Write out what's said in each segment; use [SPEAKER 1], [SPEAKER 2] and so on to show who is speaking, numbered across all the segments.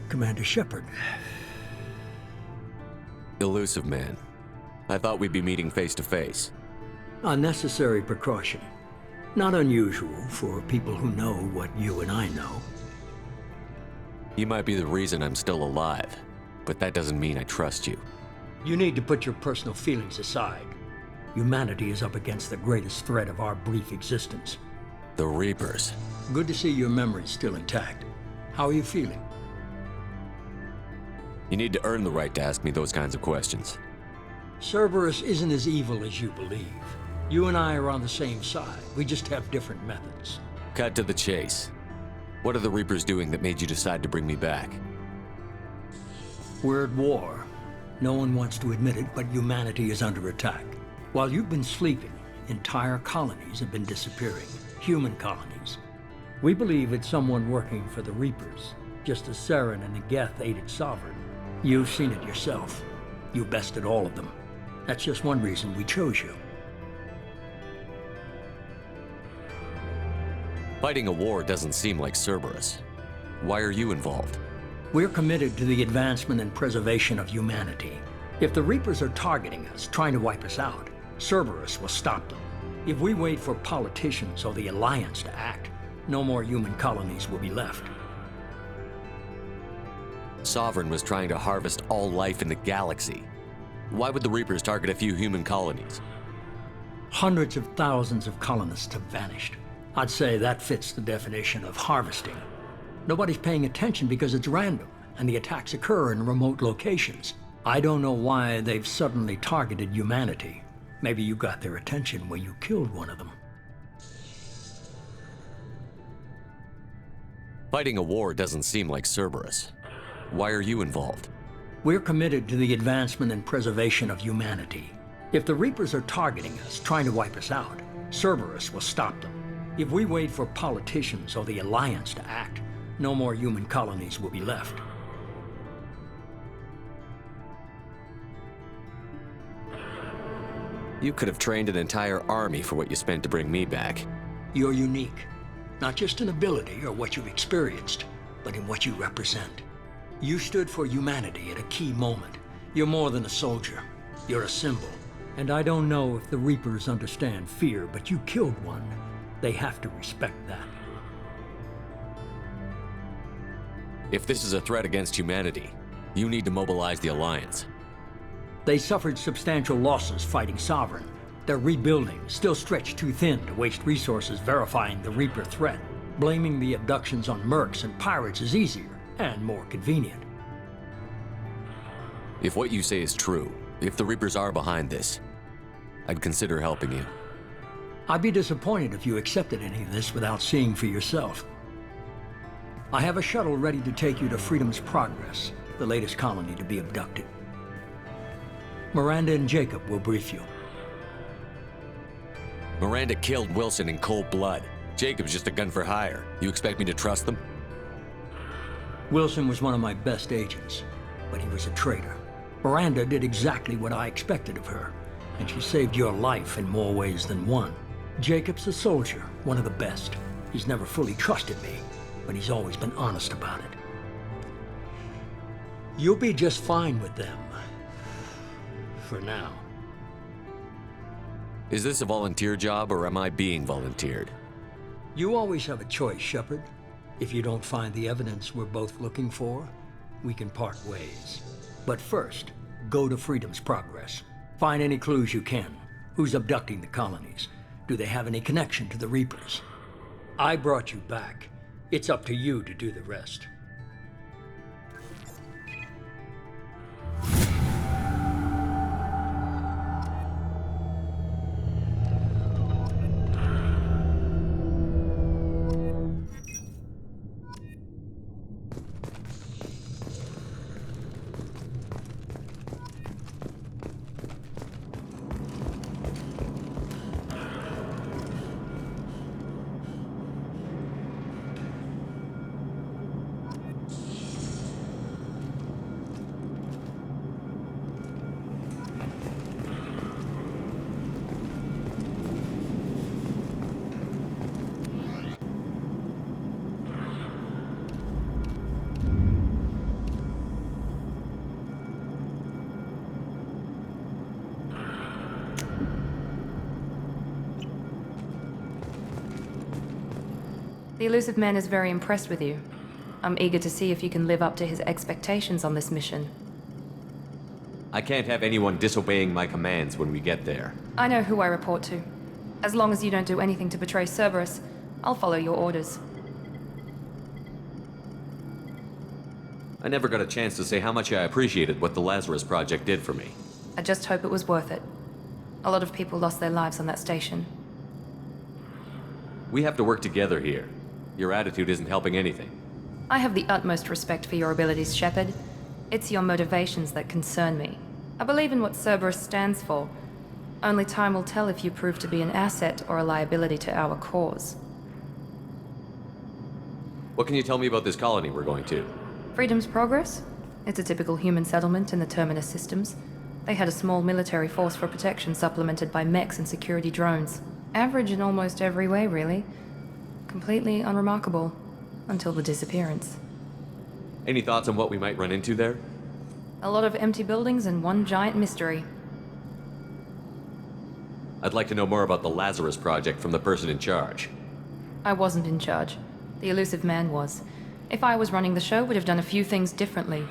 [SPEAKER 1] Commander Shepard.
[SPEAKER 2] Elusive Man. I thought we'd be meeting face to face.
[SPEAKER 1] A necessary precaution. Not unusual for people who know what you and I know.
[SPEAKER 2] You might be the reason I'm still alive, but that doesn't mean I trust you.
[SPEAKER 1] You need to put your personal feelings aside. Humanity is up against the greatest threat of our brief existence.
[SPEAKER 2] The Reapers.
[SPEAKER 1] Good to see your memory's still intact. How are you feeling?
[SPEAKER 2] You need to earn the right to ask me those kinds of questions.
[SPEAKER 1] Cerberus isn't as evil as you believe. You and I are on the same side. We just have different methods.
[SPEAKER 2] Cut to the chase. What are the Reapers doing that made you decide to bring me back?
[SPEAKER 1] We're at war. No one wants to admit it, but humanity is under attack. While you've been sleeping, entire colonies have been disappearing. Human colonies. We believe it's someone working for the Reapers, just as Saren and Negeth aided Sovereign. You've seen it yourself. You bested all of them. That's just one reason we chose you.
[SPEAKER 2] Fighting a war doesn't seem like Cerberus. Why are you involved?
[SPEAKER 1] We're committed to the advancement and preservation of humanity. If the Reapers are targeting us, trying to wipe us out, Cerberus will stop them. If we wait for politicians or the Alliance to act, no more human colonies will be left.
[SPEAKER 2] Sovereign was trying to harvest all life in the galaxy. Why would the Reapers target a few human colonies?
[SPEAKER 1] Hundreds of thousands of colonists have vanished. I'd say that fits the definition of harvesting. Nobody's paying attention because it's random, and the attacks occur in remote locations. I don't know why they've suddenly targeted humanity. Maybe you got their attention when you killed one of them.
[SPEAKER 2] Fighting a war doesn't seem like Cerberus. Why are you involved?
[SPEAKER 1] We're committed to the advancement and preservation of humanity. If the Reapers are targeting us, trying to wipe us out, Cerberus will stop them. If we wait for politicians or the Alliance to act, no more human colonies will be left.
[SPEAKER 2] You could have trained an entire army for what you spent to bring me back.
[SPEAKER 1] You're unique, not just in ability or what you've experienced, but in what you represent. You stood for humanity at a key moment. You're more than a soldier. You're a symbol. And I don't know if the Reapers understand fear, but you killed one. They have to respect that.
[SPEAKER 2] If this is a threat against humanity, you need to mobilize the Alliance.
[SPEAKER 1] They suffered substantial losses fighting Sovereign. They're rebuilding, still stretched too thin to waste resources verifying the Reaper threat. Blaming the abductions on mercs and pirates is easier and more convenient.
[SPEAKER 2] If what you say is true, if the Reapers are behind this, I'd consider helping you.
[SPEAKER 1] I'd be disappointed if you accepted any of this without seeing for yourself. I have a shuttle ready to take you to Freedom's Progress, the latest colony to be abducted. Miranda and Jacob will brief you.
[SPEAKER 2] Miranda killed Wilson in cold blood. Jacob's just a gun for hire. You expect me to trust them?
[SPEAKER 1] Wilson was one of my best agents, but he was a traitor. Miranda did exactly what I expected of her, and she saved your life in more ways than one. Jacob's a soldier, one of the best. He's never fully trusted me, but he's always been honest about it. You'll be just fine with them. For now.
[SPEAKER 2] Is this a volunteer job, or am I being volunteered?
[SPEAKER 1] You always have a choice, Shepard. If you don't find the evidence we're both looking for, we can part ways. But first, go to Freedom's Progress. Find any clues you can. Who's abducting the colonies? Do they have any connection to the Reapers? I brought you back. It's up to you to do the rest.
[SPEAKER 3] The Elusive Man is very impressed with you. I'm eager to see if you can live up to his expectations on this mission.
[SPEAKER 2] I can't have anyone disobeying my commands when we get there.
[SPEAKER 3] I know who I report to. As long as you don't do anything to betray Cerberus, I'll follow your orders.
[SPEAKER 2] I never got a chance to say how much I appreciated what the Lazarus Project did for me.
[SPEAKER 3] I just hope it was worth it. A lot of people lost their lives on that station.
[SPEAKER 2] We have to work together here. Your attitude isn't helping anything.
[SPEAKER 3] I have the utmost respect for your abilities, Shepard. It's your motivations that concern me. I believe in what Cerberus stands for. Only time will tell if you prove to be an asset or a liability to our cause.
[SPEAKER 2] What can you tell me about this colony we're going to?
[SPEAKER 3] Freedom's Progress? It's a typical human settlement in the Terminus systems. They had a small military force for protection supplemented by mechs and security drones. Average in almost every way, really. Completely unremarkable. Until the disappearance.
[SPEAKER 2] Any thoughts on what we might run into there?
[SPEAKER 3] A lot of empty buildings and one giant mystery.
[SPEAKER 2] I'd like to know more about the Lazarus Project from the person in charge.
[SPEAKER 3] I wasn't in charge. The Elusive Man was. If I was running the show, would have done a few things differently.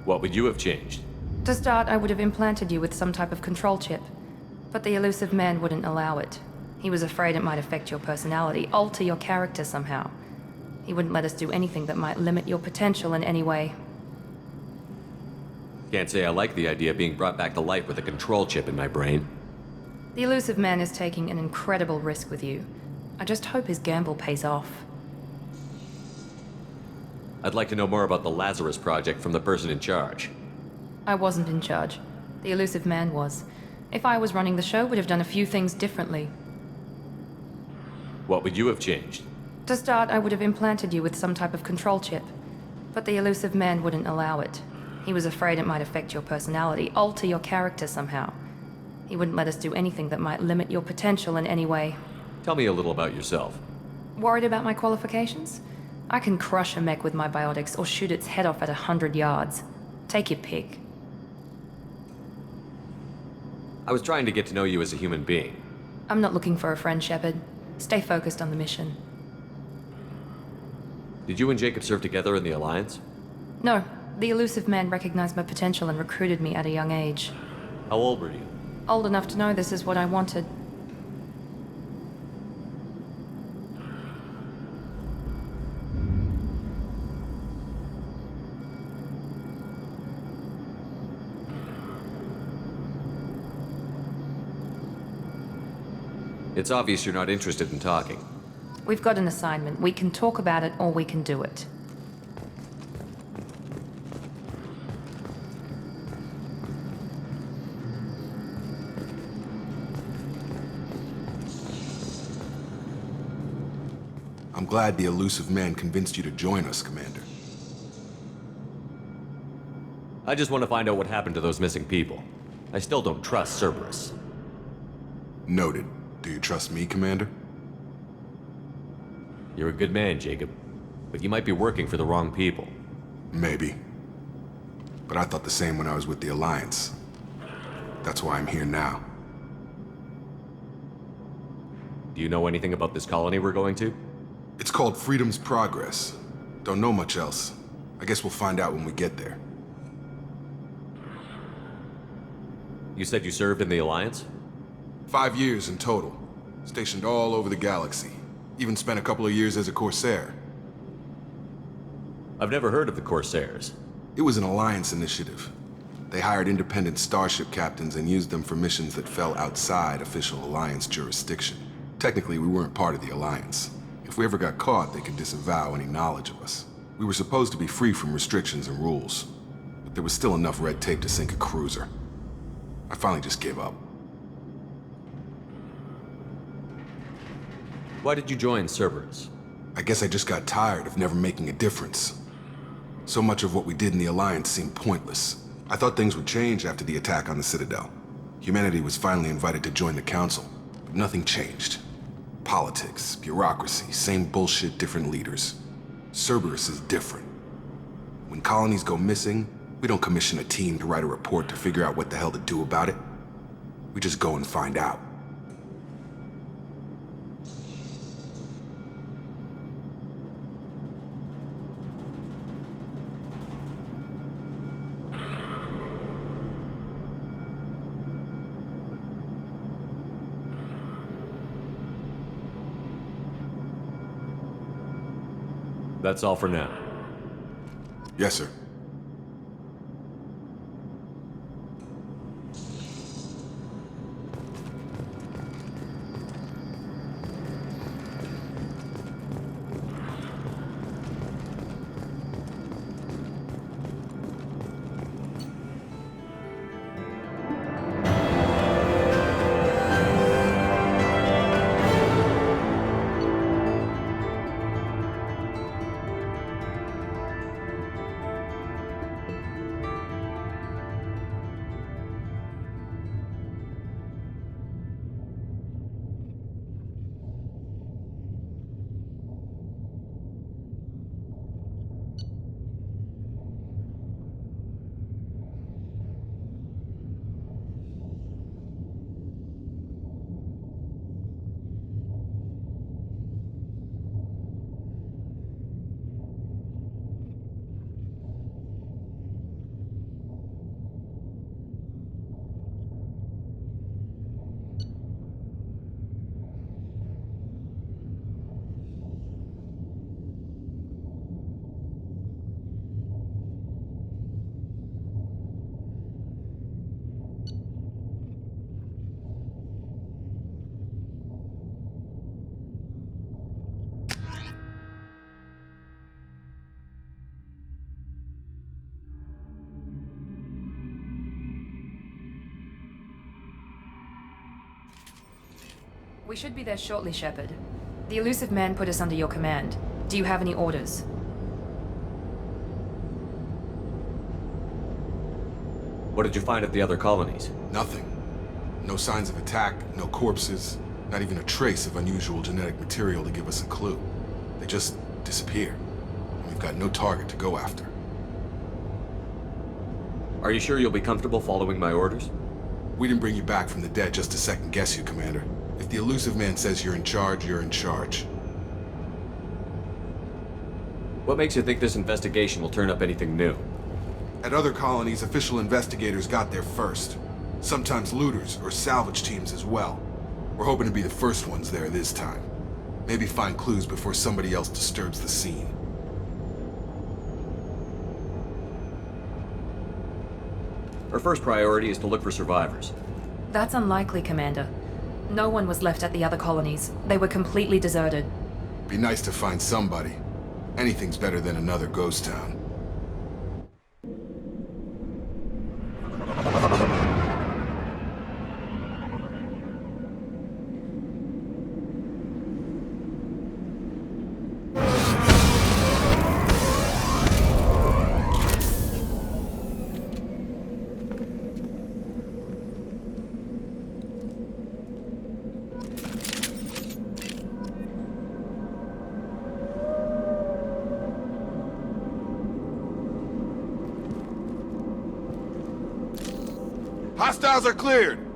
[SPEAKER 2] What would you have changed?
[SPEAKER 3] To start, I would have implanted you with some type of control chip. But the Elusive Man wouldn't allow it. He was afraid it might affect your personality, alter your character somehow. He wouldn't let us do anything that might limit your potential in any way.
[SPEAKER 2] Can't say I like the idea of being brought back to life with a control chip in my brain.
[SPEAKER 3] The Elusive Man is taking an incredible risk with you. I just hope his gamble pays off.
[SPEAKER 2] I'd like to know more about the Lazarus Project from the person in charge.
[SPEAKER 3] I wasn't in charge. The Elusive Man was. If I was running the show, would have done a few things differently.
[SPEAKER 2] What would you have changed?
[SPEAKER 3] To start, I would have implanted you with some type of control chip. But the Elusive Man wouldn't allow it. He was afraid it might affect your personality, alter your character somehow. He wouldn't let us do anything that might limit your potential in any way.
[SPEAKER 2] Tell me a little about yourself.
[SPEAKER 3] Worried about my qualifications? I can crush a mech with my biotics or shoot its head off at 100 yards. Take your pick.
[SPEAKER 2] I was trying to get to know you as a human being.
[SPEAKER 3] I'm not looking for a friend, Shepard. Stay focused on the mission.
[SPEAKER 2] Did you and Jacob serve together in the Alliance?
[SPEAKER 3] No, the Elusive Man recognized my potential and recruited me at a young age.
[SPEAKER 2] How old were you?
[SPEAKER 3] Old enough to know this is what I wanted.
[SPEAKER 2] It's obvious you're not interested in talking.
[SPEAKER 3] We've got an assignment. We can talk about it or we can do it.
[SPEAKER 4] I'm glad the Elusive Man convinced you to join us, Commander.
[SPEAKER 2] I just want to find out what happened to those missing people. I still don't trust Cerberus.
[SPEAKER 4] Noted. Do you trust me, Commander?
[SPEAKER 2] You're a good man, Jacob. But you might be working for the wrong people.
[SPEAKER 4] Maybe. But I thought the same when I was with the Alliance. That's why I'm here now.
[SPEAKER 2] Do you know anything about this colony we're going to?
[SPEAKER 4] It's called Freedom's Progress. Don't know much else. I guess we'll find out when we get there.
[SPEAKER 2] You said you served in the Alliance?
[SPEAKER 4] 5 years in total. Stationed all over the galaxy. Even spent a couple of years as a Corsair.
[SPEAKER 2] I've never heard of the Corsairs.
[SPEAKER 4] It was an Alliance initiative. They hired independent starship captains and used them for missions that fell outside official Alliance jurisdiction. Technically, we weren't part of the Alliance. If we ever got caught, they could disavow any knowledge of us. We were supposed to be free from restrictions and rules, but there was still enough red tape to sink a cruiser. I finally just gave up.
[SPEAKER 2] Why did you join Cerberus?
[SPEAKER 4] I guess I just got tired of never making a difference. So much of what we did in the Alliance seemed pointless. I thought things would change after the attack on the Citadel. Humanity was finally invited to join the Council, but nothing changed. Politics, bureaucracy, same bullshit, different leaders. Cerberus is different. When colonies go missing, we don't commission a team to write a report to figure out what the hell to do about it. We just go and find out.
[SPEAKER 2] That's all for now.
[SPEAKER 4] Yes, sir.
[SPEAKER 3] We should be there shortly, Shepard. The Illusive Man put us under your command. Do you have any orders?
[SPEAKER 2] What did you find at the other colonies?
[SPEAKER 4] Nothing. No signs of attack, no corpses, not even a trace of unusual genetic material to give us a clue. They just disappear. And we've got no target to go after.
[SPEAKER 2] Are you sure you'll be comfortable following my orders?
[SPEAKER 4] We didn't bring you back from the dead just to second guess you, Commander. If the Illusive Man says you're in charge, you're in charge.
[SPEAKER 2] What makes you think this investigation will turn up anything new?
[SPEAKER 4] At other colonies, official investigators got there first. Sometimes looters or salvage teams as well. We're hoping to be the first ones there this time. Maybe find clues before somebody else disturbs the scene.
[SPEAKER 2] Our first priority is to look for survivors.
[SPEAKER 3] That's unlikely, Commander. No one was left at the other colonies. They were completely deserted.
[SPEAKER 4] Be nice to find somebody. Anything's better than another ghost town. Hostiles are cleared!